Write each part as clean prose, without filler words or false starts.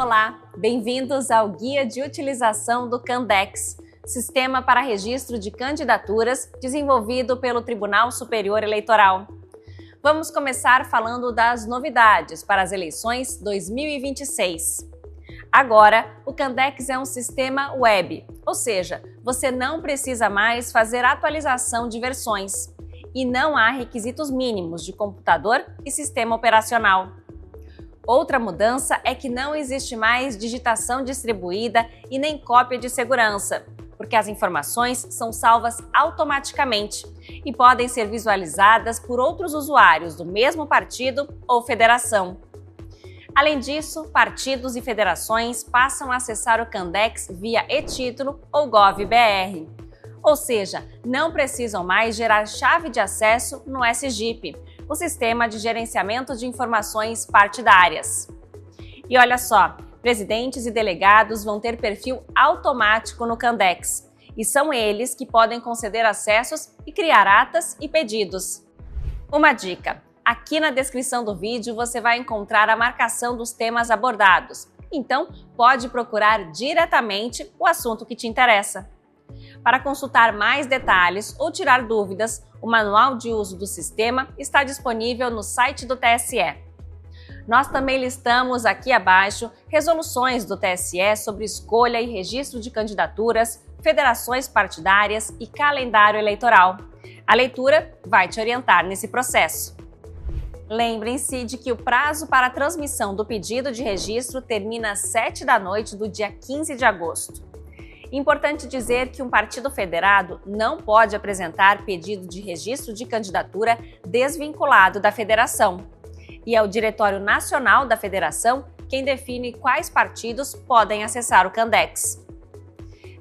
Olá, bem-vindos ao Guia de Utilização do Candex, Sistema para Registro de Candidaturas desenvolvido pelo Tribunal Superior Eleitoral. Vamos começar falando das novidades para as eleições 2026. Agora, o Candex é um sistema web, ou seja, você não precisa mais fazer atualização de versões e não há requisitos mínimos de computador e sistema operacional. Outra mudança é que não existe mais digitação distribuída e nem cópia de segurança, porque as informações são salvas automaticamente e podem ser visualizadas por outros usuários do mesmo partido ou federação. Além disso, partidos e federações passam a acessar o Candex via e-Título ou Gov.br, ou seja, não precisam mais gerar chave de acesso no SGIP, o Sistema de Gerenciamento de Informações Partidárias. E olha só, presidentes e delegados vão ter perfil automático no Candex, e são eles que podem conceder acessos e criar atas e pedidos. Uma dica: aqui na descrição do vídeo você vai encontrar a marcação dos temas abordados, então pode procurar diretamente o assunto que te interessa. Para consultar mais detalhes ou tirar dúvidas, o manual de uso do sistema está disponível no site do TSE. Nós também listamos aqui abaixo resoluções do TSE sobre escolha e registro de candidaturas, federações partidárias e calendário eleitoral. A leitura vai te orientar nesse processo. Lembrem-se de que o prazo para a transmissão do pedido de registro termina às 7 da noite do dia 15 de agosto. Importante dizer que um partido federado não pode apresentar pedido de registro de candidatura desvinculado da federação. E é o Diretório Nacional da Federação quem define quais partidos podem acessar o Candex.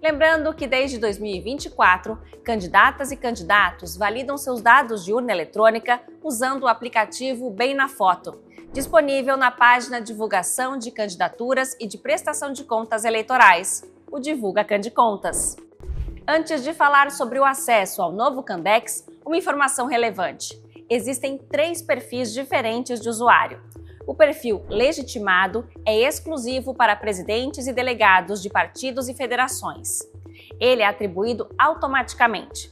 Lembrando que desde 2024, candidatas e candidatos validam seus dados de urna eletrônica usando o aplicativo Bem na Foto, disponível na página Divulgação de Candidaturas e de Prestação de Contas Eleitorais, o Divulga Candicontas. Antes de falar sobre o acesso ao novo Candex, uma informação relevante. Existem 3 perfis diferentes de usuário. O perfil legitimado é exclusivo para presidentes e delegados de partidos e federações. Ele é atribuído automaticamente.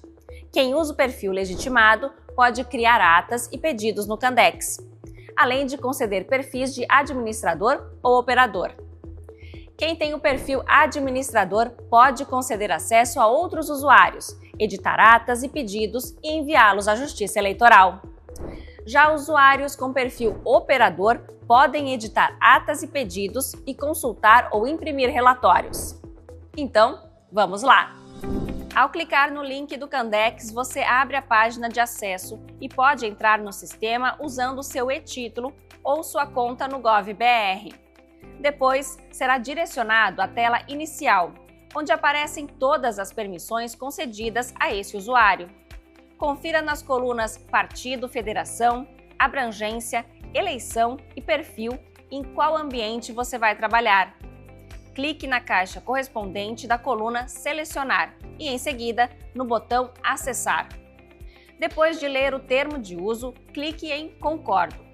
Quem usa o perfil legitimado pode criar atas e pedidos no Candex, além de conceder perfis de administrador ou operador. Quem tem o perfil administrador pode conceder acesso a outros usuários, editar atas e pedidos e enviá-los à Justiça Eleitoral. Já usuários com perfil operador podem editar atas e pedidos e consultar ou imprimir relatórios. Então, vamos lá! Ao clicar no link do Candex, você abre a página de acesso e pode entrar no sistema usando o seu e-Título ou sua conta no Gov.br. Depois, será direcionado à tela inicial, onde aparecem todas as permissões concedidas a esse usuário. Confira nas colunas Partido, Federação, Abrangência, Eleição e Perfil em qual ambiente você vai trabalhar. Clique na caixa correspondente da coluna Selecionar e, em seguida, no botão Acessar. Depois de ler o termo de uso, clique em Concordo.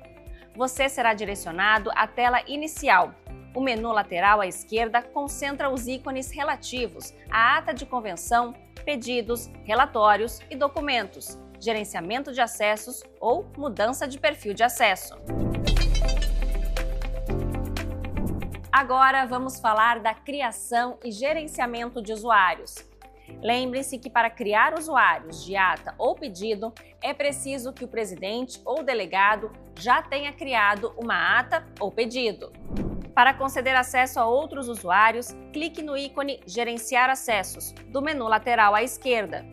Você será direcionado à tela inicial. O menu lateral à esquerda concentra os ícones relativos à ata de convenção, pedidos, relatórios e documentos, gerenciamento de acessos ou mudança de perfil de acesso. Agora vamos falar da criação e gerenciamento de usuários. Lembre-se que para criar usuários de ata ou pedido, é preciso que o presidente ou delegado já tenha criado uma ata ou pedido. Para conceder acesso a outros usuários, clique no ícone Gerenciar Acessos, do menu lateral à esquerda.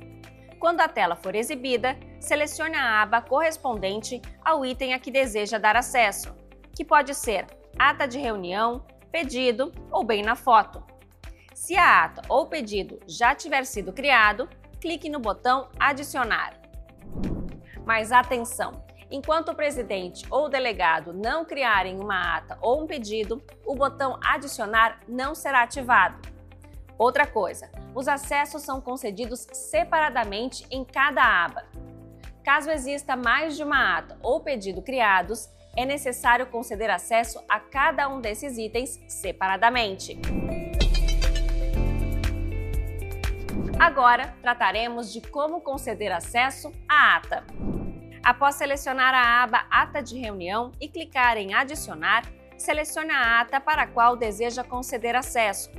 Quando a tela for exibida, selecione a aba correspondente ao item a que deseja dar acesso, que pode ser ata de reunião, pedido ou bem na foto. Se a ata ou pedido já tiver sido criado, clique no botão Adicionar. Mas atenção! Enquanto o presidente ou o delegado não criarem uma ata ou um pedido, o botão Adicionar não será ativado. Outra coisa, os acessos são concedidos separadamente em cada aba. Caso exista mais de uma ata ou pedido criados, é necessário conceder acesso a cada um desses itens separadamente. Agora, trataremos de como conceder acesso à ata. Após selecionar a aba Ata de Reunião e clicar em Adicionar, selecione a ata para a qual deseja conceder acesso.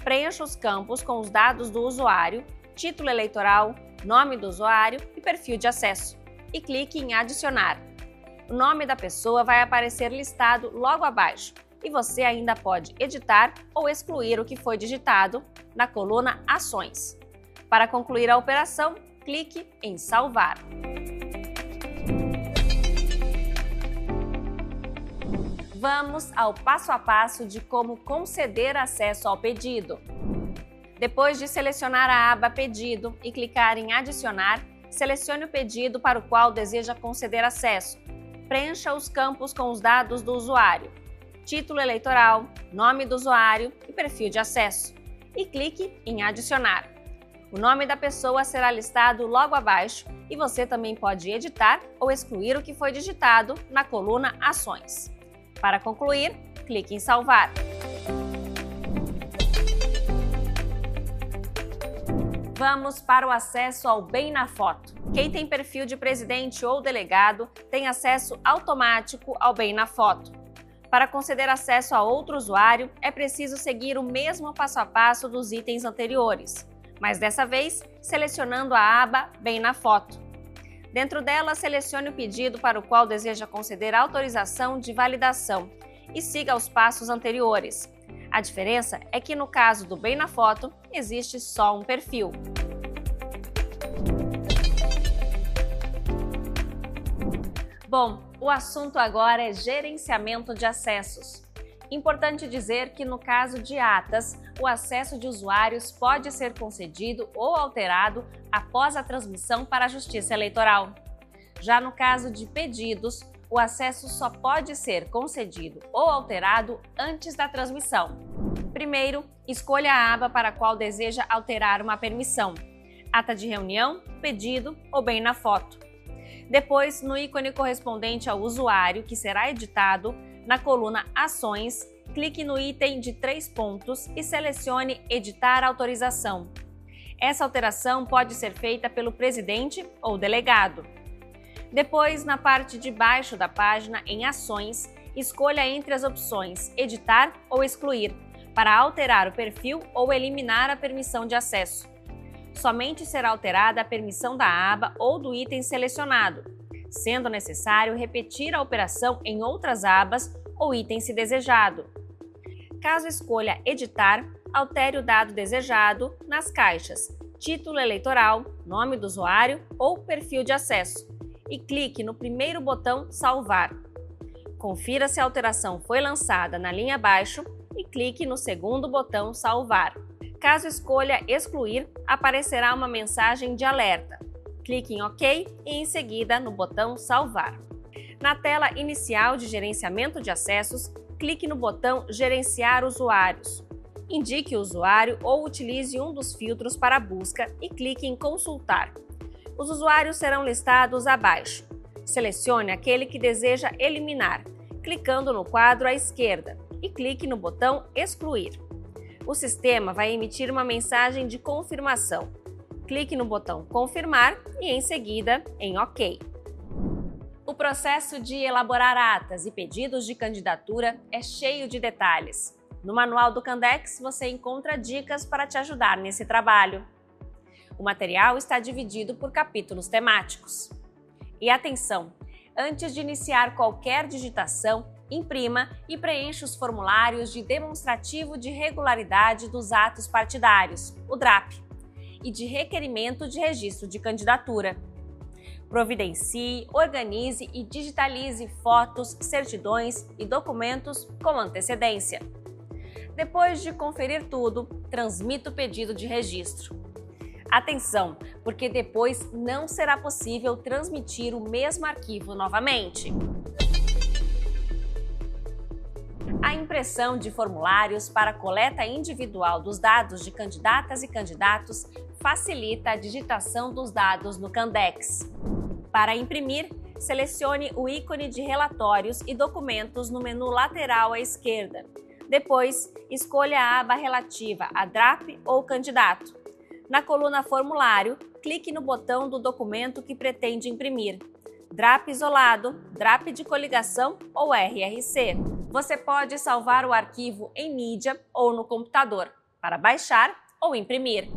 Preencha os campos com os dados do usuário, título eleitoral, nome do usuário e perfil de acesso, e clique em Adicionar. O nome da pessoa vai aparecer listado logo abaixo e você ainda pode editar ou excluir o que foi digitado na coluna Ações. Para concluir a operação, clique em Salvar. Vamos ao passo a passo de como conceder acesso ao pedido. Depois de selecionar a aba Pedido e clicar em Adicionar, selecione o pedido para o qual deseja conceder acesso. Preencha os campos com os dados do usuário, título eleitoral, nome do usuário e perfil de acesso, e clique em Adicionar. O nome da pessoa será listado logo abaixo e você também pode editar ou excluir o que foi digitado na coluna Ações. Para concluir, clique em Salvar. Vamos para o acesso ao Bem na Foto. Quem tem perfil de presidente ou delegado tem acesso automático ao Bem na Foto. Para conceder acesso a outro usuário, é preciso seguir o mesmo passo a passo dos itens anteriores, mas dessa vez selecionando a aba Bem na Foto. Dentro dela, selecione o pedido para o qual deseja conceder autorização de validação e siga os passos anteriores. A diferença é que no caso do Bem na Foto, existe só um perfil. Bom, o assunto agora é gerenciamento de acessos. Importante dizer que no caso de atas, o acesso de usuários pode ser concedido ou alterado após a transmissão para a Justiça Eleitoral. Já no caso de pedidos, o acesso só pode ser concedido ou alterado antes da transmissão. Primeiro, escolha a aba para a qual deseja alterar uma permissão: ata de reunião, pedido ou Bem na Foto. Depois, no ícone correspondente ao usuário, que será editado, na coluna Ações, clique no item de 3 pontos e selecione Editar autorização. Essa alteração pode ser feita pelo presidente ou delegado. Depois, na parte de baixo da página, em Ações, escolha entre as opções Editar ou Excluir, para alterar o perfil ou eliminar a permissão de acesso. Somente será alterada a permissão da aba ou do item selecionado, sendo necessário repetir a operação em outras abas ou item se desejado. Caso escolha Editar, altere o dado desejado nas caixas Título eleitoral, nome do usuário ou perfil de acesso e clique no primeiro botão Salvar. Confira se a alteração foi lançada na linha abaixo e clique no segundo botão Salvar. Caso escolha Excluir, aparecerá uma mensagem de alerta. Clique em OK e em seguida no botão Salvar. Na tela inicial de gerenciamento de acessos, clique no botão Gerenciar usuários. Indique o usuário ou utilize um dos filtros para busca e clique em Consultar. Os usuários serão listados abaixo. Selecione aquele que deseja eliminar, clicando no quadro à esquerda, e clique no botão Excluir. O sistema vai emitir uma mensagem de confirmação. Clique no botão Confirmar e, em seguida, em OK. O processo de elaborar atas e pedidos de candidatura é cheio de detalhes. No manual do Candex, você encontra dicas para te ajudar nesse trabalho. O material está dividido por capítulos temáticos. E atenção! Antes de iniciar qualquer digitação, imprima e preencha os formulários de demonstrativo de regularidade dos atos partidários, o DRAP, e de requerimento de registro de candidatura. Providencie, organize e digitalize fotos, certidões e documentos com antecedência. Depois de conferir tudo, transmita o pedido de registro. Atenção, porque depois não será possível transmitir o mesmo arquivo novamente. A impressão de formulários para coleta individual dos dados de candidatas e candidatos facilita a digitação dos dados no Candex. Para imprimir, selecione o ícone de Relatórios e Documentos no menu lateral à esquerda. Depois, escolha a aba relativa a DRAP ou candidato. Na coluna Formulário, clique no botão do documento que pretende imprimir. DRAP isolado, DRAP de coligação ou RRC. Você pode salvar o arquivo em mídia ou no computador, para baixar ou imprimir.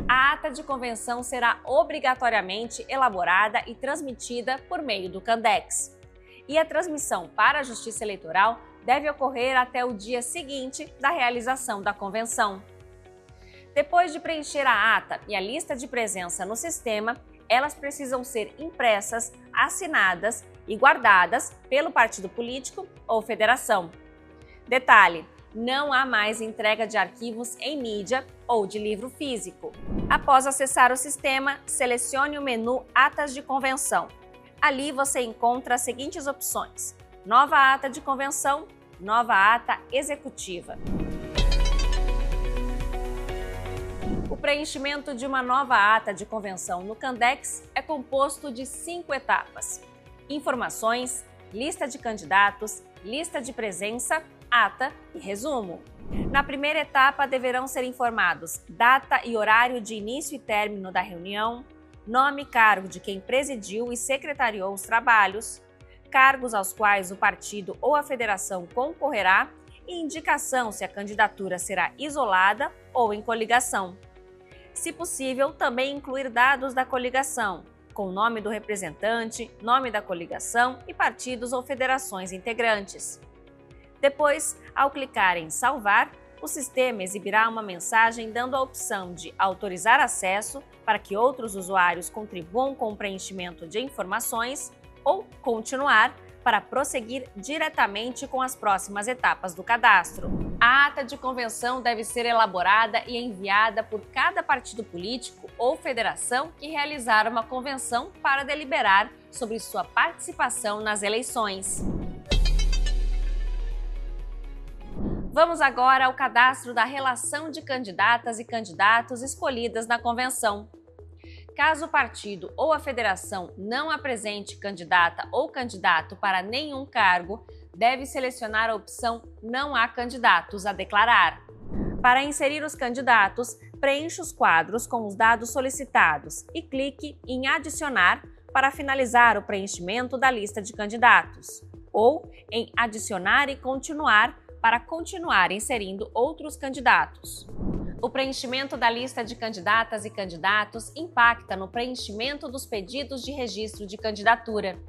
A ata de convenção será obrigatoriamente elaborada e transmitida por meio do Candex. E a transmissão para a Justiça Eleitoral deve ocorrer até o dia seguinte da realização da convenção. Depois de preencher a ata e a lista de presença no sistema, elas precisam ser impressas, assinadas e guardadas pelo partido político ou federação. Detalhe: não há mais entrega de arquivos em mídia ou de livro físico. Após acessar o sistema, selecione o menu Atas de Convenção. Ali você encontra as seguintes opções: Nova ata de convenção, Nova ata executiva. O preenchimento de uma nova ata de convenção no Candex é composto de 5 etapas: informações, lista de candidatos, lista de presença, ata e resumo. Na primeira etapa, deverão ser informados data e horário de início e término da reunião, nome e cargo de quem presidiu e secretariou os trabalhos, cargos aos quais o partido ou a federação concorrerá e indicação se a candidatura será isolada ou em coligação. Se possível, também incluir dados da coligação, com o nome do representante, nome da coligação e partidos ou federações integrantes. Depois, ao clicar em Salvar, o sistema exibirá uma mensagem dando a opção de autorizar acesso para que outros usuários contribuam com o preenchimento de informações ou continuar para prosseguir diretamente com as próximas etapas do cadastro. A ata de convenção deve ser elaborada e enviada por cada partido político ou federação que realizar uma convenção para deliberar sobre sua participação nas eleições. Vamos agora ao cadastro da relação de candidatas e candidatos escolhidas na convenção. Caso o partido ou a federação não apresente candidata ou candidato para nenhum cargo, deve selecionar a opção Não há candidatos a declarar. Para inserir os candidatos, preencha os quadros com os dados solicitados e clique em Adicionar para finalizar o preenchimento da lista de candidatos, ou em Adicionar e Continuar para continuar inserindo outros candidatos. O preenchimento da lista de candidatas e candidatos impacta no preenchimento dos pedidos de registro de candidatura,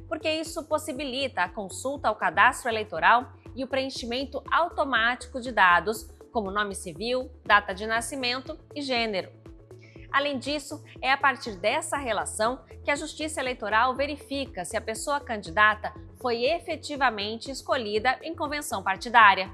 porque isso possibilita a consulta ao cadastro eleitoral e o preenchimento automático de dados como nome civil, data de nascimento e gênero. Além disso, é a partir dessa relação que a Justiça Eleitoral verifica se a pessoa candidata foi efetivamente escolhida em convenção partidária.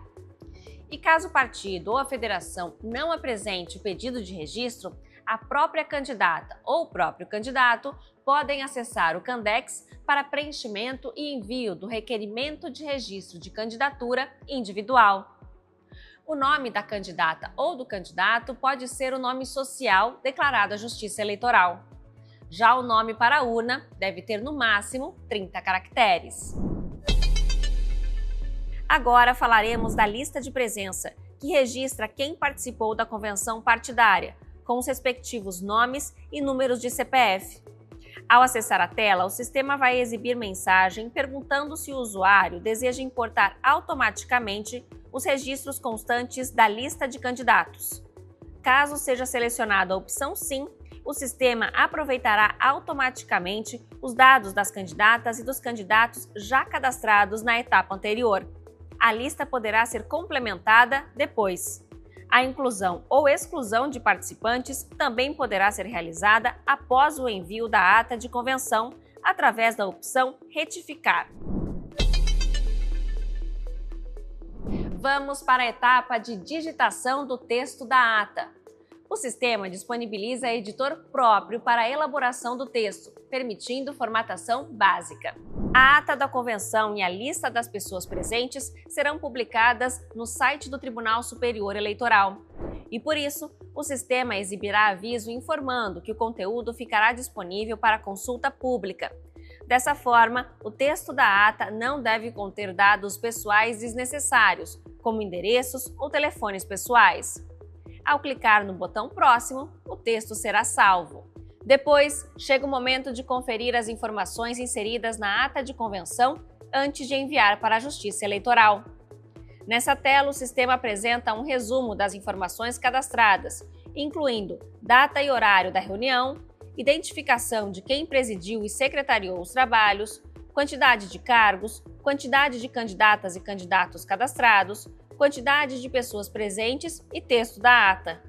E caso o partido ou a federação não apresente o pedido de registro, a própria candidata ou o próprio candidato podem acessar o Candex para preenchimento e envio do requerimento de registro de candidatura individual. O nome da candidata ou do candidato pode ser o nome social declarado à Justiça Eleitoral. Já o nome para a urna deve ter no máximo 30 caracteres. Agora falaremos da lista de presença, que registra quem participou da convenção partidária, com os respectivos nomes e números de CPF. Ao acessar a tela, o sistema vai exibir mensagem perguntando se o usuário deseja importar automaticamente os registros constantes da lista de candidatos. Caso seja selecionada a opção Sim, o sistema aproveitará automaticamente os dados das candidatas e dos candidatos já cadastrados na etapa anterior. A lista poderá ser complementada depois. A inclusão ou exclusão de participantes também poderá ser realizada após o envio da ata de convenção, através da opção Retificar. Vamos para a etapa de digitação do texto da ata. O sistema disponibiliza editor próprio para a elaboração do texto, permitindo formatação básica. A ata da convenção e a lista das pessoas presentes serão publicadas no site do Tribunal Superior Eleitoral. e, por isso, o sistema exibirá aviso informando que o conteúdo ficará disponível para consulta pública. Dessa forma, o texto da ata não deve conter dados pessoais desnecessários, como endereços ou telefones pessoais. Ao clicar no botão Próximo, o texto será salvo. Depois, chega o momento de conferir as informações inseridas na ata de convenção antes de enviar para a Justiça Eleitoral. Nessa tela, o sistema apresenta um resumo das informações cadastradas, incluindo data e horário da reunião, identificação de quem presidiu e secretariou os trabalhos, quantidade de cargos, quantidade de candidatas e candidatos cadastrados, quantidade de pessoas presentes e texto da ata.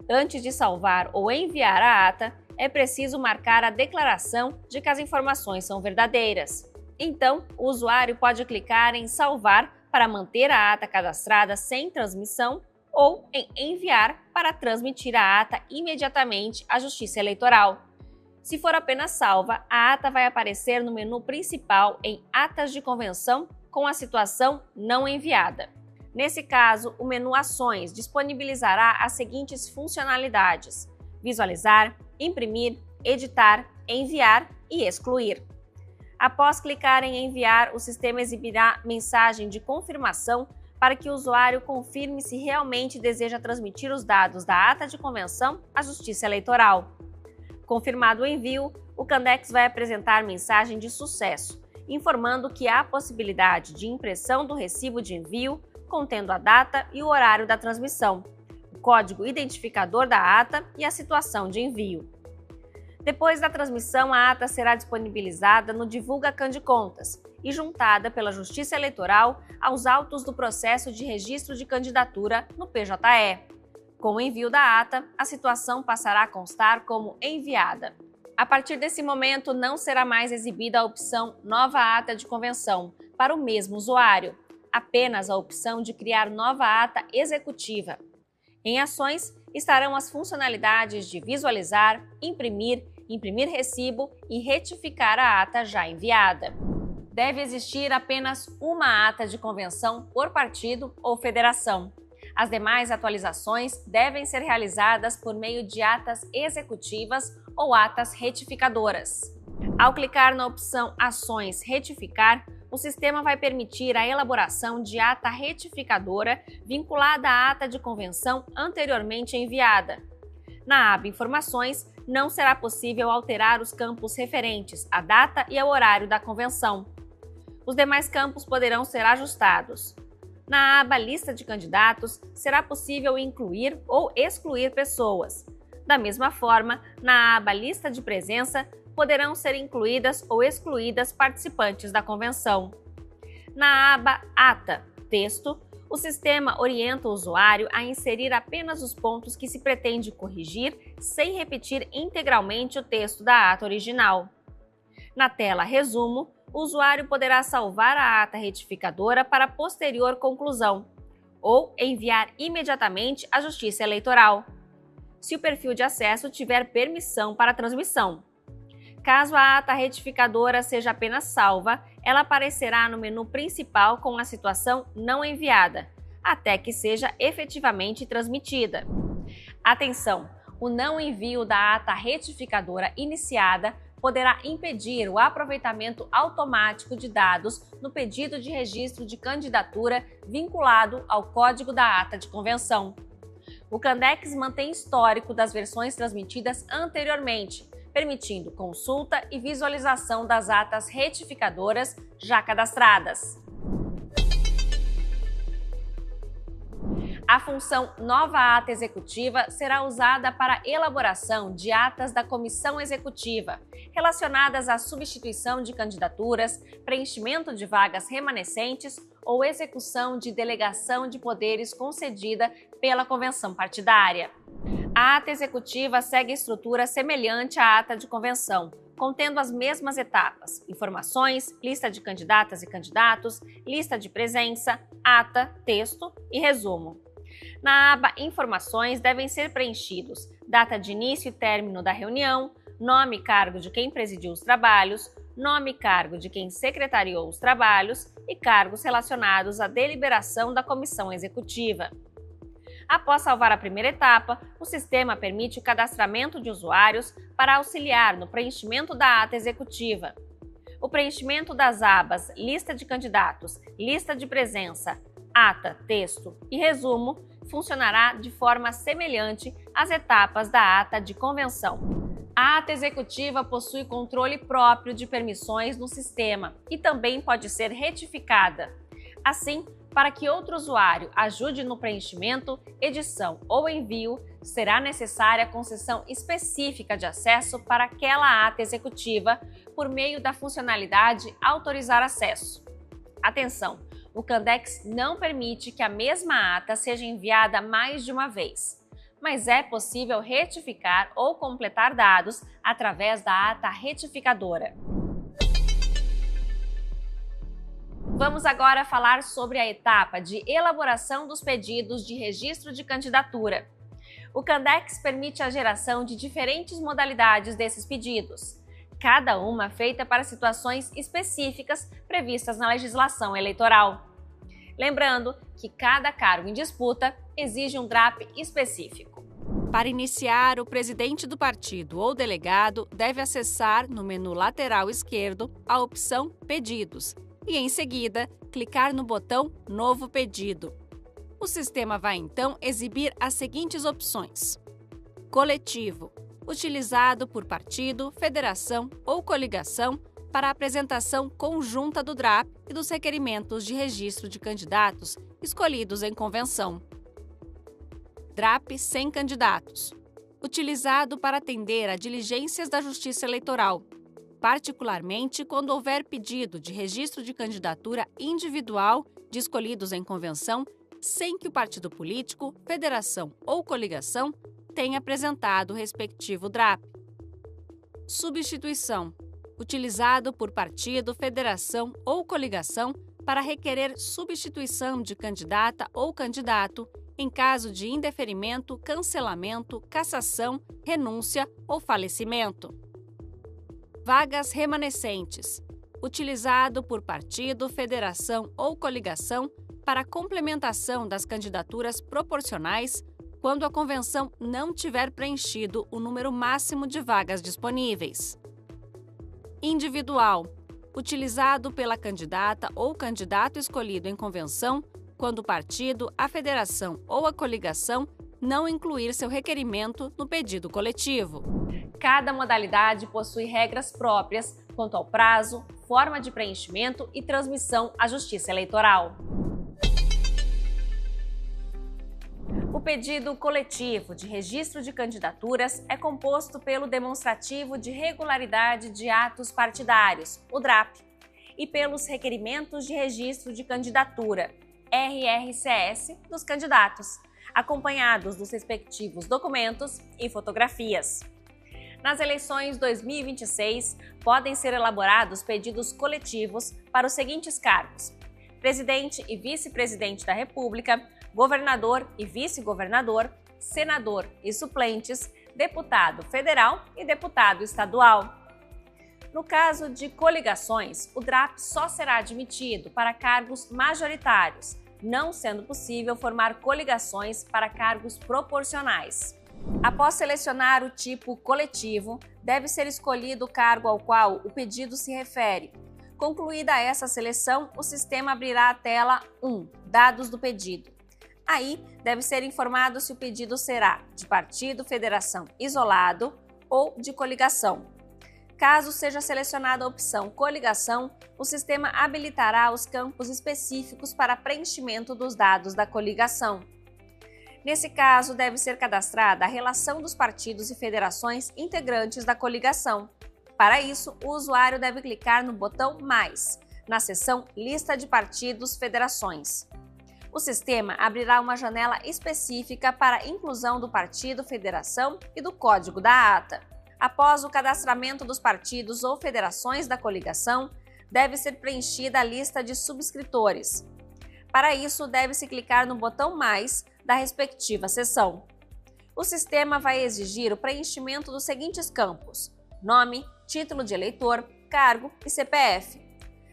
Antes de salvar ou enviar a ata, é preciso marcar a declaração de que as informações são verdadeiras. Então, o usuário pode clicar em Salvar para manter a ata cadastrada sem transmissão ou em Enviar para transmitir a ata imediatamente à Justiça Eleitoral. Se for apenas salva, a ata vai aparecer no menu principal em Atas de Convenção com a situação Não enviada. Nesse caso, o menu Ações disponibilizará as seguintes funcionalidades: visualizar, imprimir, editar, enviar e excluir. Após clicar em enviar, o sistema exibirá mensagem de confirmação para que o usuário confirme se realmente deseja transmitir os dados da ata de convenção à Justiça Eleitoral. Confirmado o envio, o Candex vai apresentar mensagem de sucesso, informando que há possibilidade de impressão do recibo de envio, contendo a data e o horário da transmissão, o código identificador da ata e a situação de envio. Depois da transmissão, a ata será disponibilizada no Divulga Candicontas e juntada pela Justiça Eleitoral aos autos do processo de registro de candidatura no PJE. Com o envio da ata, a situação passará a constar como enviada. A partir desse momento, não será mais exibida a opção Nova Ata de Convenção para o mesmo usuário, apenas a opção de criar nova ata executiva. Em Ações, estarão as funcionalidades de visualizar, imprimir recibo e retificar a ata já enviada. Deve existir apenas uma ata de convenção por partido ou federação. As demais atualizações devem ser realizadas por meio de atas executivas ou atas retificadoras. Ao clicar na opção Ações Retificar, o sistema vai permitir a elaboração de ata retificadora vinculada à ata de convenção anteriormente enviada. Na aba Informações, não será possível alterar os campos referentes à data e ao horário da convenção. Os demais campos poderão ser ajustados. Na aba Lista de Candidatos, será possível incluir ou excluir pessoas. Da mesma forma, na aba Lista de Presença, poderão ser incluídas ou excluídas participantes da convenção. Na aba Ata, Texto, o sistema orienta o usuário a inserir apenas os pontos que se pretende corrigir sem repetir integralmente o texto da ata original. Na tela Resumo, o usuário poderá salvar a ata retificadora para posterior conclusão ou enviar imediatamente à Justiça Eleitoral, se o perfil de acesso tiver permissão para a transmissão. Caso a ata retificadora seja apenas salva, ela aparecerá no menu principal com a situação Não enviada, até que seja efetivamente transmitida. Atenção! O não envio da ata retificadora iniciada poderá impedir o aproveitamento automático de dados no pedido de registro de candidatura vinculado ao código da ata de convenção. O Candex mantém histórico das versões transmitidas anteriormente, permitindo consulta e visualização das atas retificadoras já cadastradas. A função Nova Ata Executiva será usada para a elaboração de atas da Comissão Executiva, relacionadas à substituição de candidaturas, preenchimento de vagas remanescentes ou execução de delegação de poderes concedida pela convenção partidária. A ata executiva segue estrutura semelhante à ata de convenção, contendo as mesmas etapas: informações, lista de candidatas e candidatos, lista de presença, ata, texto e resumo. Na aba Informações devem ser preenchidos data de início e término da reunião, nome e cargo de quem presidiu os trabalhos, nome e cargo de quem secretariou os trabalhos e cargos relacionados à deliberação da comissão executiva. Após salvar a primeira etapa, o sistema permite o cadastramento de usuários para auxiliar no preenchimento da ata executiva. O preenchimento das abas Lista de candidatos, Lista de presença, Ata, Texto e Resumo funcionará de forma semelhante às etapas da ata de convenção. A ata executiva possui controle próprio de permissões no sistema e também pode ser retificada. Assim, para que outro usuário ajude no preenchimento, edição ou envio, será necessária concessão específica de acesso para aquela ata executiva por meio da funcionalidade Autorizar acesso. Atenção! O Candex não permite que a mesma ata seja enviada mais de uma vez, mas é possível retificar ou completar dados através da ata retificadora. Vamos agora falar sobre a etapa de elaboração dos pedidos de registro de candidatura. O Candex permite a geração de diferentes modalidades desses pedidos, cada uma feita para situações específicas previstas na legislação eleitoral. Lembrando que cada cargo em disputa exige um DRAP específico. Para iniciar, o presidente do partido ou delegado deve acessar no menu lateral esquerdo a opção Pedidos e, em seguida, clicar no botão Novo Pedido. O sistema vai então exibir as seguintes opções: Coletivo, utilizado por partido, federação ou coligação para a apresentação conjunta do DRAP e dos requerimentos de registro de candidatos escolhidos em convenção. DRAP sem candidatos, utilizado para atender a diligências da Justiça Eleitoral, particularmente quando houver pedido de registro de candidatura individual de escolhidos em convenção sem que o partido político, federação ou coligação tenha apresentado o respectivo DRAP. Substituição, utilizado por partido, federação ou coligação para requerer substituição de candidata ou candidato em caso de indeferimento, cancelamento, cassação, renúncia ou falecimento. Vagas remanescentes, utilizado por partido, federação ou coligação para a complementação das candidaturas proporcionais quando a convenção não tiver preenchido o número máximo de vagas disponíveis. Individual, utilizado pela candidata ou candidato escolhido em convenção quando o partido, a federação ou a coligação não incluir seu requerimento no pedido coletivo. Cada modalidade possui regras próprias quanto ao prazo, forma de preenchimento e transmissão à Justiça Eleitoral. O pedido coletivo de registro de candidaturas é composto pelo demonstrativo de regularidade de atos partidários, o DRAP, e pelos requerimentos de registro de candidatura, RRCS, dos candidatos, acompanhados dos respectivos documentos e fotografias. Nas eleições 2026, podem ser elaborados pedidos coletivos para os seguintes cargos: presidente e vice-presidente da República, governador e vice-governador, senador e suplentes, deputado federal e deputado estadual. No caso de coligações, o DRAP só será admitido para cargos majoritários, não sendo possível formar coligações para cargos proporcionais. Após selecionar o tipo coletivo, deve ser escolhido o cargo ao qual o pedido se refere. Concluída essa seleção, o sistema abrirá a tela 1, Dados do pedido. Aí, deve ser informado se o pedido será de partido, federação isolado ou de coligação. Caso seja selecionada a opção coligação, o sistema habilitará os campos específicos para preenchimento dos dados da coligação. Nesse caso, deve ser cadastrada a relação dos partidos e federações integrantes da coligação. Para isso, o usuário deve clicar no botão Mais, na seção Lista de partidos, federações. O sistema abrirá uma janela específica para a inclusão do partido, federação e do código da ata. Após o cadastramento dos partidos ou federações da coligação, deve ser preenchida a lista de subscritores. Para isso, deve-se clicar no botão Mais da respectiva seção. O sistema vai exigir o preenchimento dos seguintes campos: nome, título de eleitor, cargo e CPF.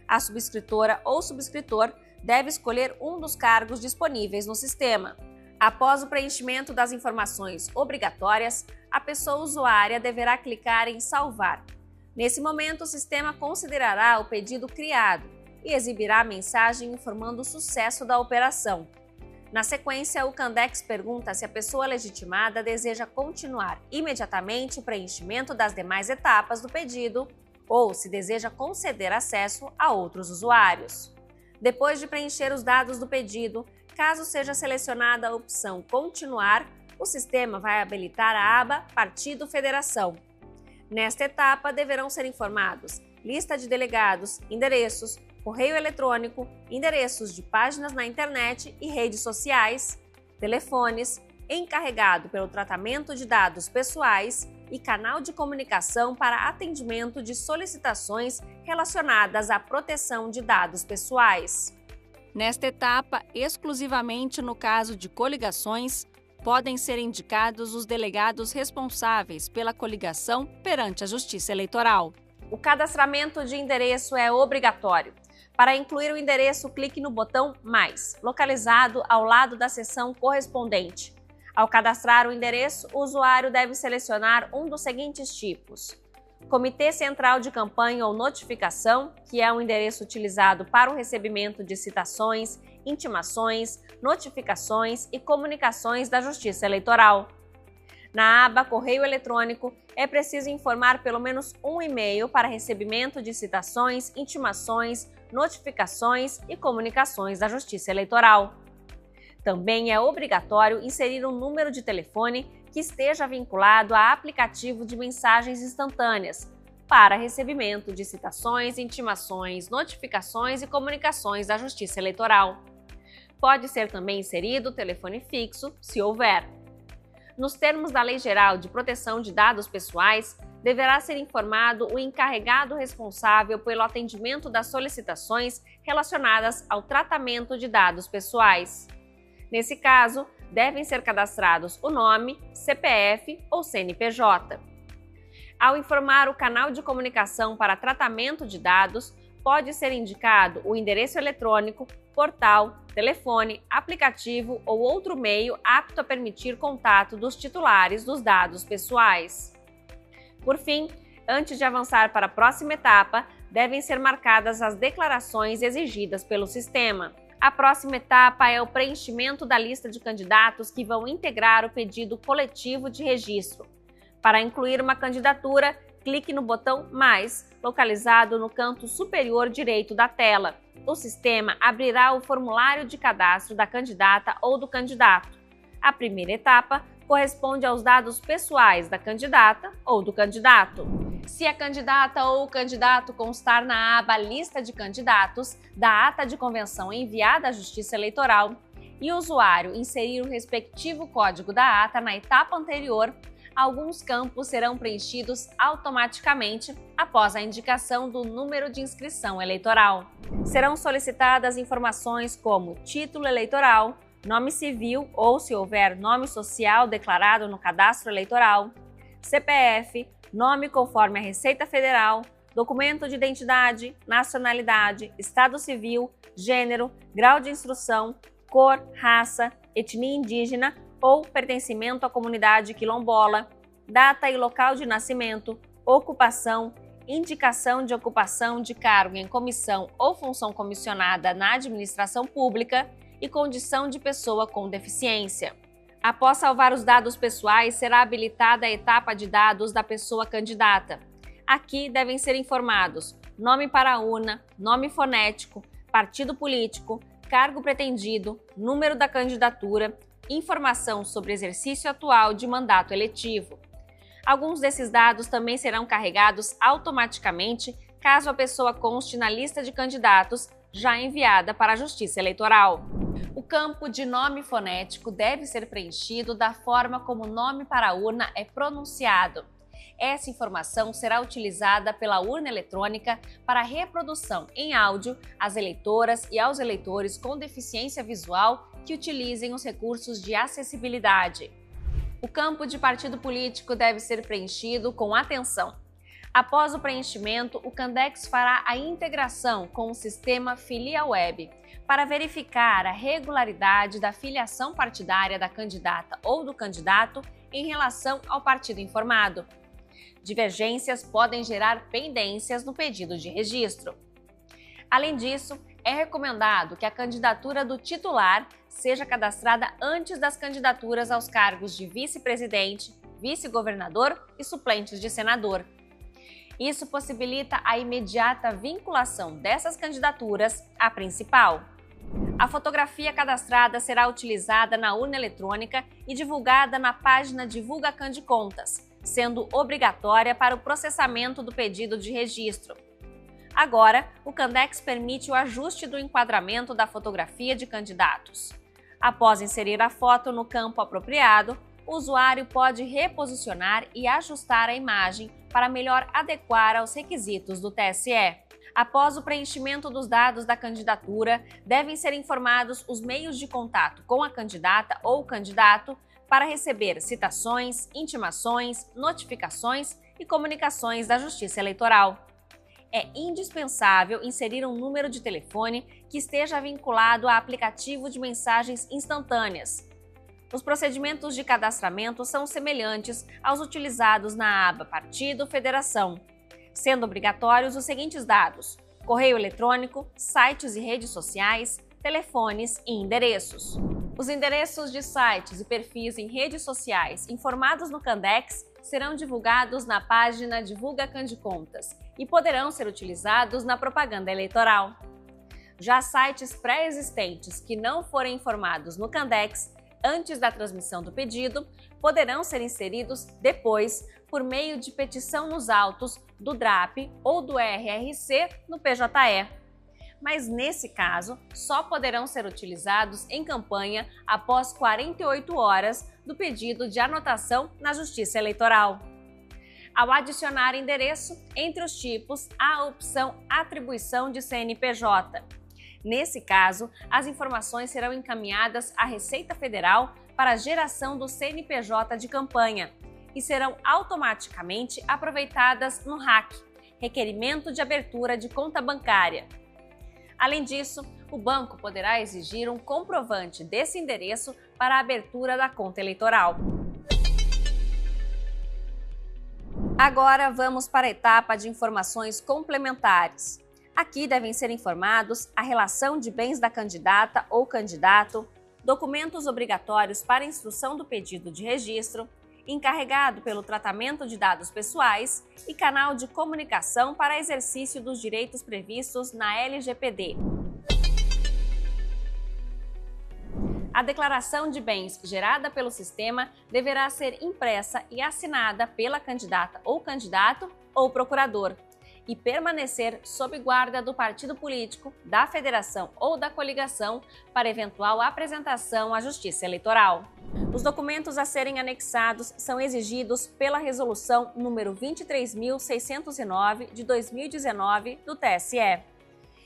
A subscritora ou subscritor deve escolher um dos cargos disponíveis no sistema. Após o preenchimento das informações obrigatórias, a pessoa usuária deverá clicar em Salvar. Nesse momento, o sistema considerará o pedido criado e exibirá a mensagem informando o sucesso da operação. Na sequência, o Candex pergunta se a pessoa legitimada deseja continuar imediatamente o preenchimento das demais etapas do pedido ou se deseja conceder acesso a outros usuários. Depois de preencher os dados do pedido, caso seja selecionada a opção Continuar, o sistema vai habilitar a aba Partido Federação. Nesta etapa, deverão ser informados lista de delegados, endereços, correio eletrônico, endereços de páginas na internet e redes sociais, telefones, encarregado pelo tratamento de dados pessoais e canal de comunicação para atendimento de solicitações relacionadas à proteção de dados pessoais. Nesta etapa, exclusivamente no caso de coligações, podem ser indicados os delegados responsáveis pela coligação perante a Justiça Eleitoral. O cadastramento de endereço é obrigatório. Para incluir o endereço, clique no botão Mais, localizado ao lado da seção correspondente. Ao cadastrar o endereço, o usuário deve selecionar um dos seguintes tipos: Comitê Central de Campanha ou Notificação, que é um endereço utilizado para o recebimento de citações, intimações, notificações e comunicações da Justiça Eleitoral. Na aba Correio Eletrônico, é preciso informar pelo menos um e-mail para recebimento de citações, intimações, notificações e comunicações da Justiça Eleitoral. Também é obrigatório inserir um número de telefone que esteja vinculado a aplicativo de mensagens instantâneas para recebimento de citações, intimações, notificações e comunicações da Justiça Eleitoral. Pode ser também inserido o telefone fixo, se houver. Nos termos da Lei Geral de Proteção de Dados Pessoais, deverá ser informado o encarregado responsável pelo atendimento das solicitações relacionadas ao tratamento de dados pessoais. Nesse caso, devem ser cadastrados o nome, CPF ou CNPJ. Ao informar o canal de comunicação para tratamento de dados, pode ser indicado o endereço eletrônico, portal, telefone, aplicativo ou outro meio apto a permitir contato dos titulares dos dados pessoais. Por fim, antes de avançar para a próxima etapa, devem ser marcadas as declarações exigidas pelo sistema. A próxima etapa é o preenchimento da lista de candidatos que vão integrar o pedido coletivo de registro. Para incluir uma candidatura, clique no botão Mais, localizado no canto superior direito da tela. O sistema abrirá o formulário de cadastro da candidata ou do candidato. A primeira etapa corresponde aos dados pessoais da candidata ou do candidato. Se a candidata ou o candidato constar na aba Lista de Candidatos da ata de convenção enviada à Justiça Eleitoral e o usuário inserir o respectivo código da ata na etapa anterior, alguns campos serão preenchidos automaticamente após a indicação do número de inscrição eleitoral. Serão solicitadas informações como título eleitoral, nome civil ou, se houver, nome social declarado no cadastro eleitoral, CPF, nome conforme a Receita Federal, documento de identidade, nacionalidade, estado civil, gênero, grau de instrução, cor, raça, etnia indígena ou pertencimento à comunidade quilombola, data e local de nascimento, ocupação, indicação de ocupação de cargo em comissão ou função comissionada na administração pública e condição de pessoa com deficiência. Após salvar os dados pessoais, será habilitada a etapa de dados da pessoa candidata. Aqui devem ser informados nome para a urna, nome fonético, partido político, cargo pretendido, número da candidatura, informação sobre exercício atual de mandato eletivo. Alguns desses dados também serão carregados automaticamente caso a pessoa conste na lista de candidatos já enviada para a Justiça Eleitoral. O campo de nome fonético deve ser preenchido da forma como o nome para a urna é pronunciado. Essa informação será utilizada pela urna eletrônica para a reprodução em áudio às eleitoras e aos eleitores com deficiência visual que utilizem os recursos de acessibilidade. O campo de partido político deve ser preenchido com atenção. Após o preenchimento, o Candex fará a integração com o sistema FiliaWeb para verificar a regularidade da filiação partidária da candidata ou do candidato em relação ao partido informado. Divergências podem gerar pendências no pedido de registro. Além disso, é recomendado que a candidatura do titular seja cadastrada antes das candidaturas aos cargos de vice-presidente, vice-governador e suplentes de senador. Isso possibilita a imediata vinculação dessas candidaturas à principal. A fotografia cadastrada será utilizada na urna eletrônica e divulgada na página Divulga Candicontas, sendo obrigatória para o processamento do pedido de registro. Agora, o Candex permite o ajuste do enquadramento da fotografia de candidatos. Após inserir a foto no campo apropriado, o usuário pode reposicionar e ajustar a imagem para melhor adequar aos requisitos do TSE. Após o preenchimento dos dados da candidatura, devem ser informados os meios de contato com a candidata ou candidato para receber citações, intimações, notificações e comunicações da Justiça Eleitoral. É indispensável inserir um número de telefone que esteja vinculado a aplicativo de mensagens instantâneas. Os procedimentos de cadastramento são semelhantes aos utilizados na aba Partido Federação, sendo obrigatórios os seguintes dados: correio eletrônico, sites e redes sociais, telefones e endereços. Os endereços de sites e perfis em redes sociais informados no Candex serão divulgados na página Divulga Candicontas e poderão ser utilizados na propaganda eleitoral. Já sites pré-existentes que não forem informados no Candex antes da transmissão do pedido poderão ser inseridos depois por meio de petição nos autos do DRAP ou do RRC no PJE. Mas nesse caso, só poderão ser utilizados em campanha após 48 horas do pedido de anotação na Justiça Eleitoral. Ao adicionar endereço, entre os tipos, há a opção Atribuição de CNPJ. Nesse caso, as informações serão encaminhadas à Receita Federal para a geração do CNPJ de campanha e serão automaticamente aproveitadas no RAC, Requerimento de Abertura de Conta Bancária. Além disso, o banco poderá exigir um comprovante desse endereço para a abertura da conta eleitoral. Agora vamos para a etapa de informações complementares. Aqui devem ser informados a relação de bens da candidata ou candidato, documentos obrigatórios para instrução do pedido de registro, encarregado pelo tratamento de dados pessoais e canal de comunicação para exercício dos direitos previstos na LGPD. A declaração de bens gerada pelo sistema deverá ser impressa e assinada pela candidata ou candidato ou procurador e permanecer sob guarda do partido político, da federação ou da coligação para eventual apresentação à Justiça Eleitoral. Os documentos a serem anexados são exigidos pela Resolução número 23.609 de 2019 do TSE.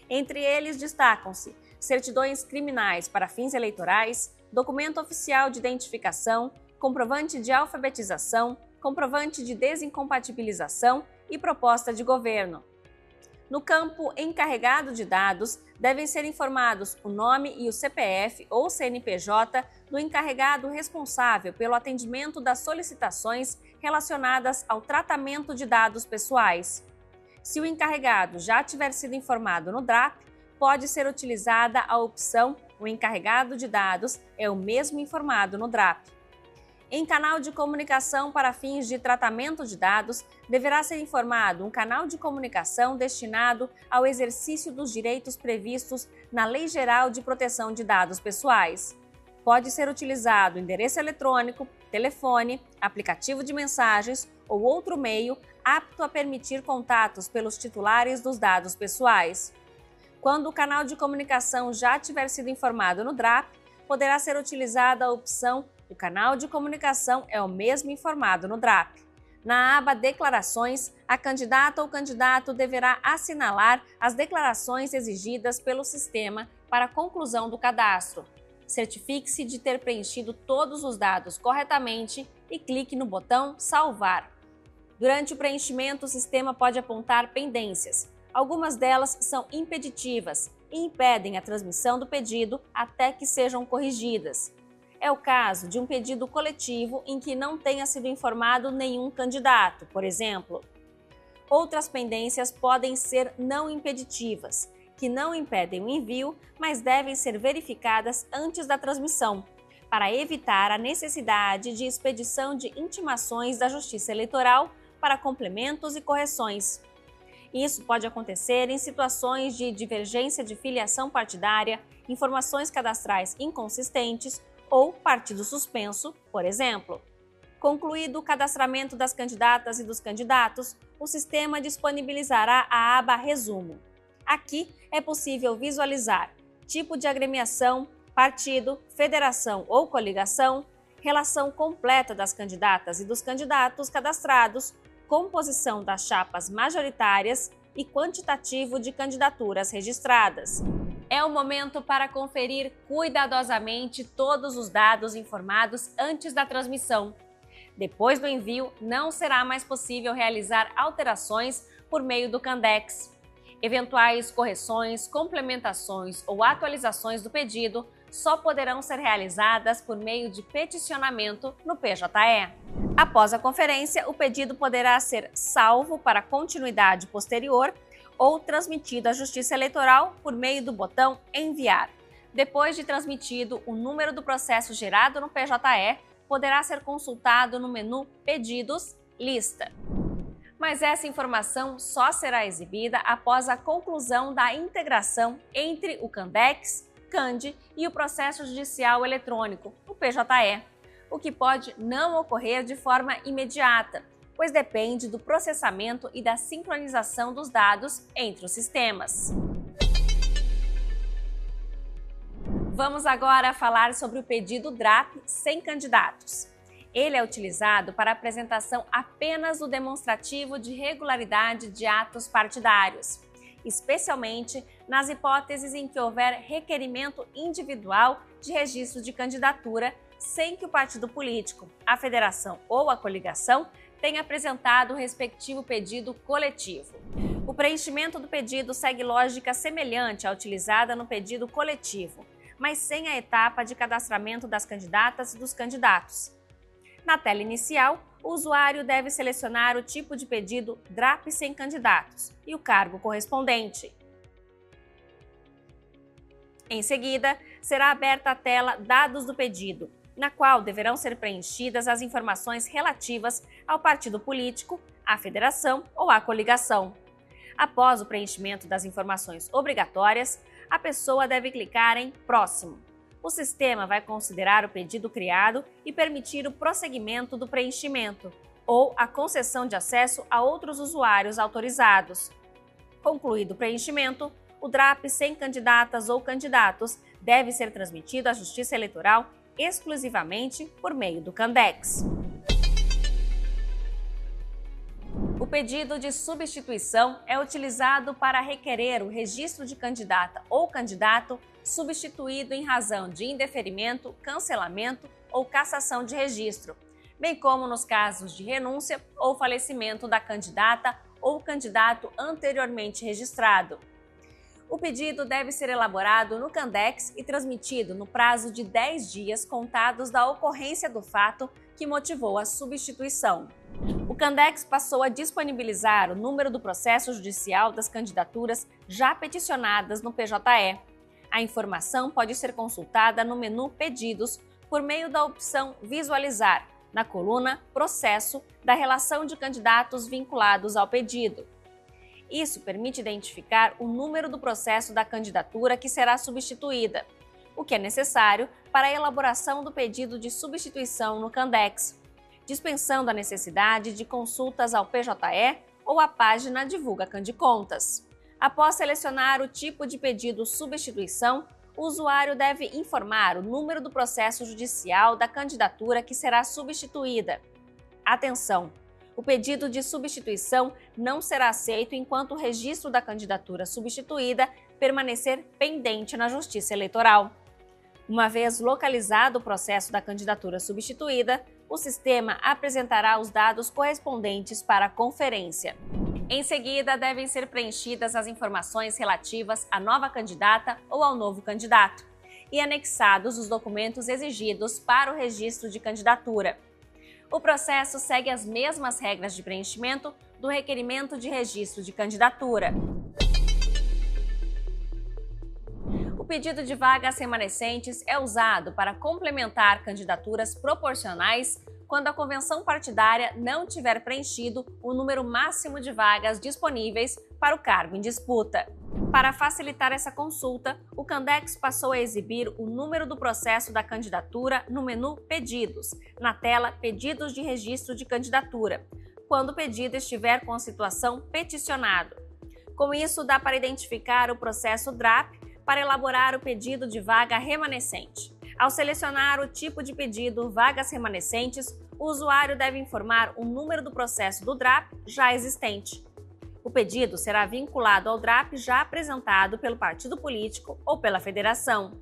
Entre eles destacam-se certidões criminais para fins eleitorais, documento oficial de identificação, comprovante de alfabetização, comprovante de desincompatibilização e proposta de governo. No campo encarregado de dados, devem ser informados o nome e o CPF ou CNPJ do encarregado responsável pelo atendimento das solicitações relacionadas ao tratamento de dados pessoais. Se o encarregado já tiver sido informado no DRAP, pode ser utilizada a opção O encarregado de dados é o mesmo informado no DRAP. Em canal de comunicação para fins de tratamento de dados, deverá ser informado um canal de comunicação destinado ao exercício dos direitos previstos na Lei Geral de Proteção de Dados Pessoais. Pode ser utilizado endereço eletrônico, telefone, aplicativo de mensagens ou outro meio apto a permitir contatos pelos titulares dos dados pessoais. Quando o canal de comunicação já tiver sido informado no DRAP, poderá ser utilizada a opção O canal de comunicação é o mesmo informado no DRAP. Na aba Declarações, a candidata ou candidato deverá assinalar as declarações exigidas pelo sistema para a conclusão do cadastro. Certifique-se de ter preenchido todos os dados corretamente e clique no botão Salvar. Durante o preenchimento, o sistema pode apontar pendências. Algumas delas são impeditivas e impedem a transmissão do pedido até que sejam corrigidas. É o caso de um pedido coletivo em que não tenha sido informado nenhum candidato, por exemplo. Outras pendências podem ser não impeditivas, que não impedem o envio, mas devem ser verificadas antes da transmissão, para evitar a necessidade de expedição de intimações da Justiça Eleitoral para complementos e correções. Isso pode acontecer em situações de divergência de filiação partidária, informações cadastrais inconsistentes ou partido suspenso, por exemplo. Concluído o cadastramento das candidatas e dos candidatos, o sistema disponibilizará a aba Resumo. Aqui é possível visualizar tipo de agremiação, partido, federação ou coligação, relação completa das candidatas e dos candidatos cadastrados, composição das chapas majoritárias e quantitativo de candidaturas registradas. É o momento para conferir cuidadosamente todos os dados informados antes da transmissão. Depois do envio, não será mais possível realizar alterações por meio do Candex. Eventuais correções, complementações ou atualizações do pedido só poderão ser realizadas por meio de peticionamento no PJE. Após a conferência, o pedido poderá ser salvo para continuidade posterior ou transmitido à Justiça Eleitoral por meio do botão Enviar. Depois de transmitido, o número do processo gerado no PJE poderá ser consultado no menu Pedidos, Lista. Mas essa informação só será exibida após a conclusão da integração entre o Candex, CANDE e o processo judicial eletrônico, o PJE, o que pode não ocorrer de forma imediata, pois depende do processamento e da sincronização dos dados entre os sistemas. Vamos agora falar sobre o pedido DRAP sem candidatos. Ele é utilizado para a apresentação apenas do demonstrativo de regularidade de atos partidários, especialmente nas hipóteses em que houver requerimento individual de registro de candidatura sem que o partido político, a federação ou a coligação tenha apresentado o respectivo pedido coletivo. O preenchimento do pedido segue lógica semelhante à utilizada no pedido coletivo, mas sem a etapa de cadastramento das candidatas e dos candidatos. Na tela inicial, o usuário deve selecionar o tipo de pedido DRAP sem candidatos e o cargo correspondente. Em seguida, será aberta a tela Dados do pedido, na qual deverão ser preenchidas as informações relativas ao partido político, à federação ou à coligação. Após o preenchimento das informações obrigatórias, a pessoa deve clicar em Próximo. O sistema vai considerar o pedido criado e permitir o prosseguimento do preenchimento ou a concessão de acesso a outros usuários autorizados. Concluído o preenchimento, o DRAP sem candidatas ou candidatos deve ser transmitido à Justiça Eleitoral exclusivamente por meio do Candex. O pedido de substituição é utilizado para requerer o registro de candidata ou candidato substituído em razão de indeferimento, cancelamento ou cassação de registro, bem como nos casos de renúncia ou falecimento da candidata ou candidato anteriormente registrado. O pedido deve ser elaborado no Candex e transmitido no prazo de 10 dias contados da ocorrência do fato que motivou a substituição. O Candex passou a disponibilizar o número do processo judicial das candidaturas já peticionadas no PJE. A informação pode ser consultada no menu Pedidos por meio da opção Visualizar, na coluna Processo da relação de candidatos vinculados ao pedido. Isso permite identificar o número do processo da candidatura que será substituída, o que é necessário para a elaboração do pedido de substituição no Candex, dispensando a necessidade de consultas ao PJE ou à página Divulga Candicontas. Após selecionar o tipo de pedido substituição, o usuário deve informar o número do processo judicial da candidatura que será substituída. Atenção! O pedido de substituição não será aceito enquanto o registro da candidatura substituída permanecer pendente na Justiça Eleitoral. Uma vez localizado o processo da candidatura substituída, o sistema apresentará os dados correspondentes para a conferência. Em seguida, devem ser preenchidas as informações relativas à nova candidata ou ao novo candidato e anexados os documentos exigidos para o registro de candidatura. O processo segue as mesmas regras de preenchimento do requerimento de registro de candidatura. O pedido de vagas remanescentes é usado para complementar candidaturas proporcionais quando a convenção partidária não tiver preenchido o número máximo de vagas disponíveis para o cargo em disputa. Para facilitar essa consulta, o Candex passou a exibir o número do processo da candidatura no menu Pedidos, na tela Pedidos de Registro de Candidatura, quando o pedido estiver com a situação Peticionado. Com isso, dá para identificar o processo DRAP para elaborar o pedido de vaga remanescente. Ao selecionar o tipo de pedido Vagas Remanescentes, o usuário deve informar o número do processo do DRAP já existente. O pedido será vinculado ao DRAP já apresentado pelo partido político ou pela federação.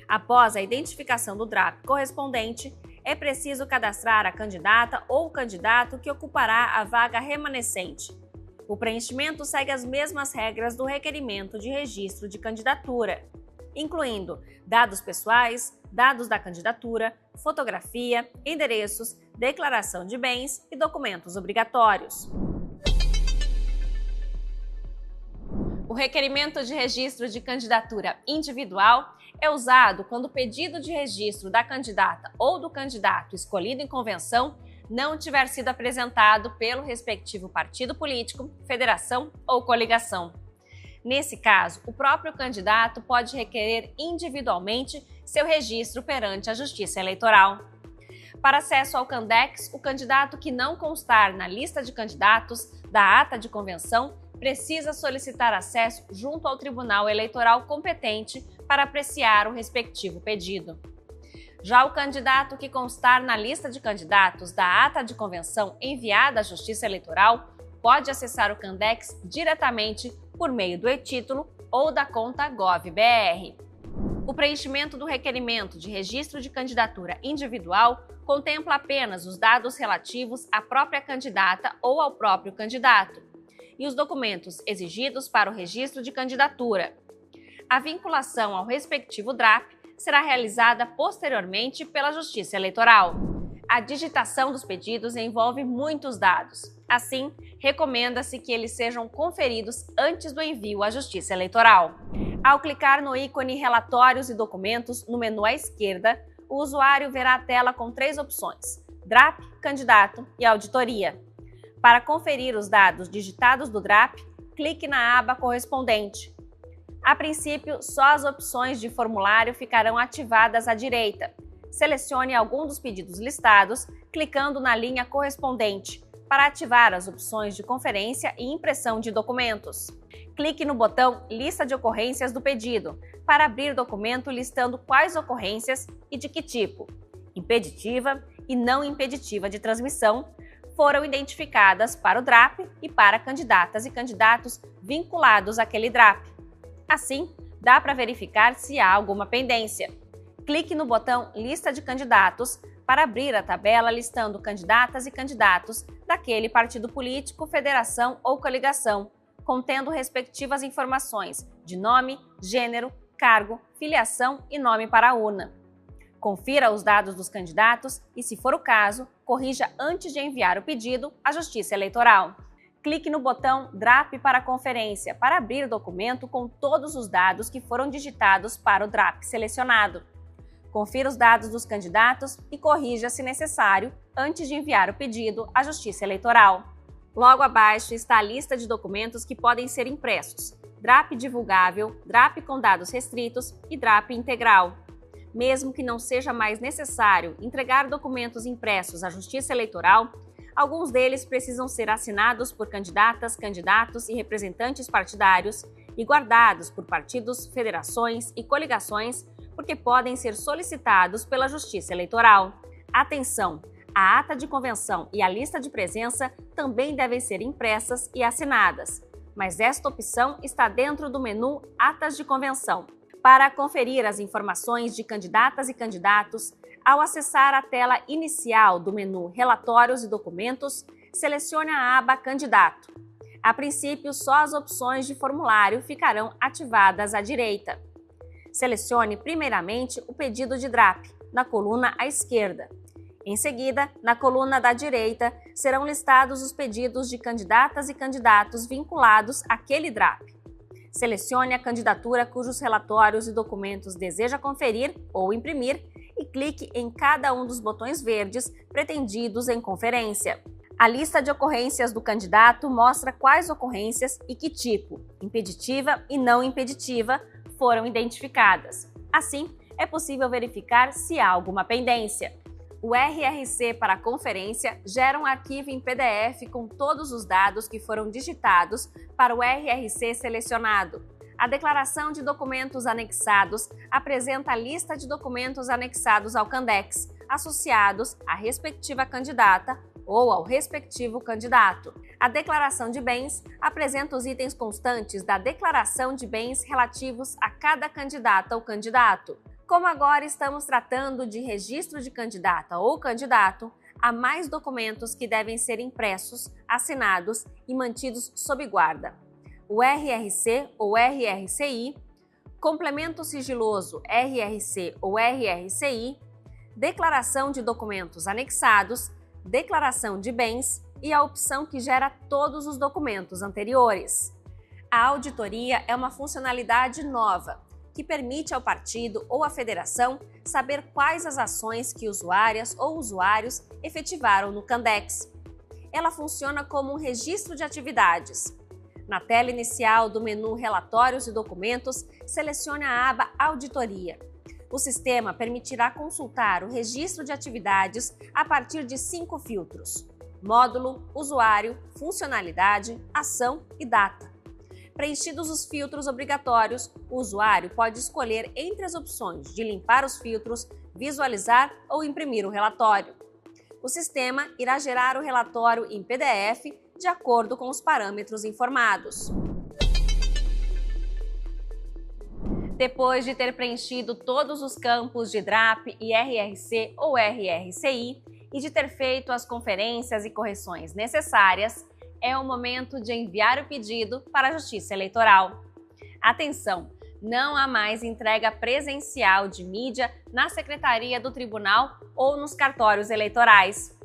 Após a identificação do DRAP correspondente, é preciso cadastrar a candidata ou o candidato que ocupará a vaga remanescente. O preenchimento segue as mesmas regras do requerimento de registro de candidatura, incluindo dados pessoais, dados da candidatura, fotografia, endereços, declaração de bens e documentos obrigatórios. O requerimento de registro de candidatura individual é usado quando o pedido de registro da candidata ou do candidato escolhido em convenção não tiver sido apresentado pelo respectivo partido político, federação ou coligação. Nesse caso, o próprio candidato pode requerer individualmente seu registro perante a Justiça Eleitoral. Para acesso ao Candex, o candidato que não constar na lista de candidatos da ata de convenção precisa solicitar acesso junto ao Tribunal Eleitoral competente para apreciar o respectivo pedido. Já o candidato que constar na lista de candidatos da ata de convenção enviada à Justiça Eleitoral pode acessar o Candex diretamente por meio do e-título ou da conta Gov.br. O preenchimento do requerimento de registro de candidatura individual contempla apenas os dados relativos à própria candidata ou ao próprio candidato e os documentos exigidos para o registro de candidatura. A vinculação ao respectivo DRAP será realizada posteriormente pela Justiça Eleitoral. A digitação dos pedidos envolve muitos dados. Assim, recomenda-se que eles sejam conferidos antes do envio à Justiça Eleitoral. Ao clicar no ícone Relatórios e Documentos no menu à esquerda, o usuário verá a tela com 3 opções: DRAP, Candidato e Auditoria. Para conferir os dados digitados do DRAP, clique na aba correspondente. A princípio, só as opções de formulário ficarão ativadas à direita. Selecione algum dos pedidos listados, clicando na linha correspondente, para ativar as opções de conferência e impressão de documentos. Clique no botão Lista de ocorrências do pedido, para abrir documento listando quais ocorrências e de que tipo, impeditiva e não impeditiva de transmissão, foram identificadas para o DRAP e para candidatas e candidatos vinculados àquele DRAP. Assim, dá para verificar se há alguma pendência. Clique no botão Lista de candidatos para abrir a tabela listando candidatas e candidatos daquele partido político, federação ou coligação, contendo respectivas informações de nome, gênero, cargo, filiação e nome para a urna. Confira os dados dos candidatos e, se for o caso, corrija antes de enviar o pedido à Justiça Eleitoral. Clique no botão DRAP para conferência para abrir o documento com todos os dados que foram digitados para o DRAP selecionado. Confira os dados dos candidatos e corrija, se necessário, antes de enviar o pedido à Justiça Eleitoral. Logo abaixo está a lista de documentos que podem ser impressos: DRAP divulgável, DRAP com dados restritos e DRAP integral. Mesmo que não seja mais necessário entregar documentos impressos à Justiça Eleitoral, alguns deles precisam ser assinados por candidatas, candidatos e representantes partidários e guardados por partidos, federações e coligações, porque podem ser solicitados pela Justiça Eleitoral. Atenção! A ata de convenção e a lista de presença também devem ser impressas e assinadas, mas esta opção está dentro do menu Atas de Convenção. Para conferir as informações de candidatas e candidatos, Ao acessar a tela inicial do menu Relatórios e Documentos, selecione a aba Candidato. A princípio, só as opções de formulário ficarão ativadas à direita. Selecione primeiramente o pedido de DRAP, na coluna à esquerda. Em seguida, na coluna da direita, serão listados os pedidos de candidatas e candidatos vinculados àquele DRAP. Selecione a candidatura cujos relatórios e documentos deseja conferir ou imprimir e clique em cada um dos botões verdes pretendidos em conferência. A lista de ocorrências do candidato mostra quais ocorrências e que tipo, impeditiva e não impeditiva, foram identificadas. Assim, é possível verificar se há alguma pendência. O RRC para a conferência gera um arquivo em PDF com todos os dados que foram digitados para o RRC selecionado. A declaração de documentos anexados apresenta a lista de documentos anexados ao Candex, associados à respectiva candidata ou ao respectivo candidato. A declaração de bens apresenta os itens constantes da declaração de bens relativos a cada candidata ou candidato. Como agora estamos tratando de registro de candidata ou candidato, há mais documentos que devem ser impressos, assinados e mantidos sob guarda. O RRC ou RRCI, complemento sigiloso RRC ou RRCI, declaração de documentos anexados, declaração de bens e a opção que gera todos os documentos anteriores. A auditoria é uma funcionalidade nova, que permite ao partido ou à federação saber quais as ações que usuárias ou usuários efetivaram no Candex. Ela funciona como um registro de atividades. Na tela inicial do menu Relatórios e Documentos, selecione a aba Auditoria. O sistema permitirá consultar o registro de atividades a partir de 5 filtros: módulo, usuário, funcionalidade, ação e data. Preenchidos os filtros obrigatórios, o usuário pode escolher entre as opções de limpar os filtros, visualizar ou imprimir o relatório. O sistema irá gerar o relatório em PDF de acordo com os parâmetros informados. Depois de ter preenchido todos os campos de DRAP, RRC ou RRCI e de ter feito as conferências e correções necessárias, é o momento de enviar o pedido para a Justiça Eleitoral. Atenção! Não há mais entrega presencial de mídia na Secretaria do Tribunal ou nos cartórios eleitorais.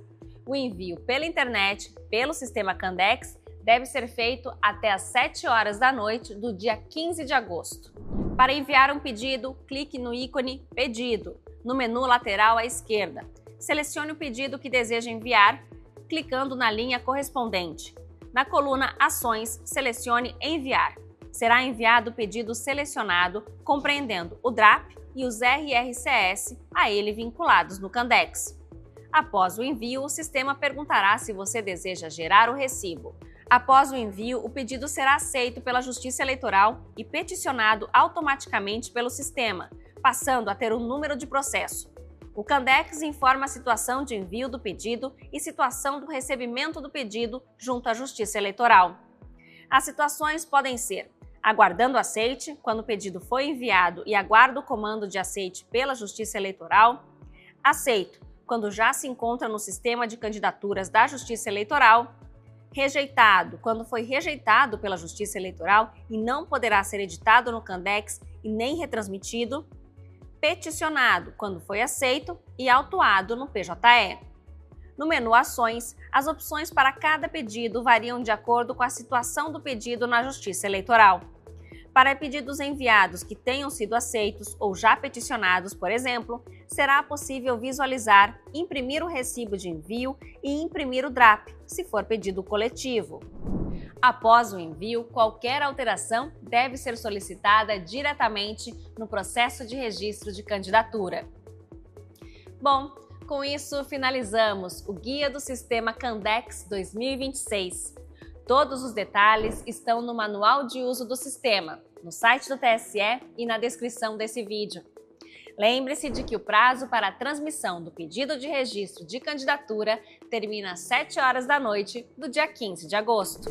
O envio pela internet, pelo sistema Candex, deve ser feito até às 7 horas da noite do dia 15 de agosto. Para enviar um pedido, clique no ícone Pedido, no menu lateral à esquerda. Selecione o pedido que deseja enviar, clicando na linha correspondente. Na coluna Ações, selecione Enviar. Será enviado o pedido selecionado, compreendendo o DRAP e os RRCS a ele vinculados no Candex. Após o envio, o sistema perguntará se você deseja gerar o recibo. Após o envio, o pedido será aceito pela Justiça Eleitoral e peticionado automaticamente pelo sistema, passando a ter o número de processo. O Candex informa a situação de envio do pedido e situação do recebimento do pedido junto à Justiça Eleitoral. As situações podem ser: aguardando aceite, quando o pedido foi enviado e aguarda o comando de aceite pela Justiça Eleitoral; aceito, quando já se encontra no sistema de candidaturas da Justiça Eleitoral; rejeitado, quando foi rejeitado pela Justiça Eleitoral e não poderá ser editado no Candex e nem retransmitido; peticionado, quando foi aceito e autuado no PJE. No menu Ações, as opções para cada pedido variam de acordo com a situação do pedido na Justiça Eleitoral. Para pedidos enviados que tenham sido aceitos ou já peticionados, por exemplo, será possível visualizar, imprimir o recibo de envio e imprimir o DRAP, se for pedido coletivo. Após o envio, qualquer alteração deve ser solicitada diretamente no processo de registro de candidatura. Bom, com isso finalizamos o Guia do Sistema Candex 2026. Todos os detalhes estão no Manual de Uso do Sistema, no site do TSE e na descrição desse vídeo. Lembre-se de que o prazo para a transmissão do pedido de registro de candidatura termina às 7 horas da noite do dia 15 de agosto.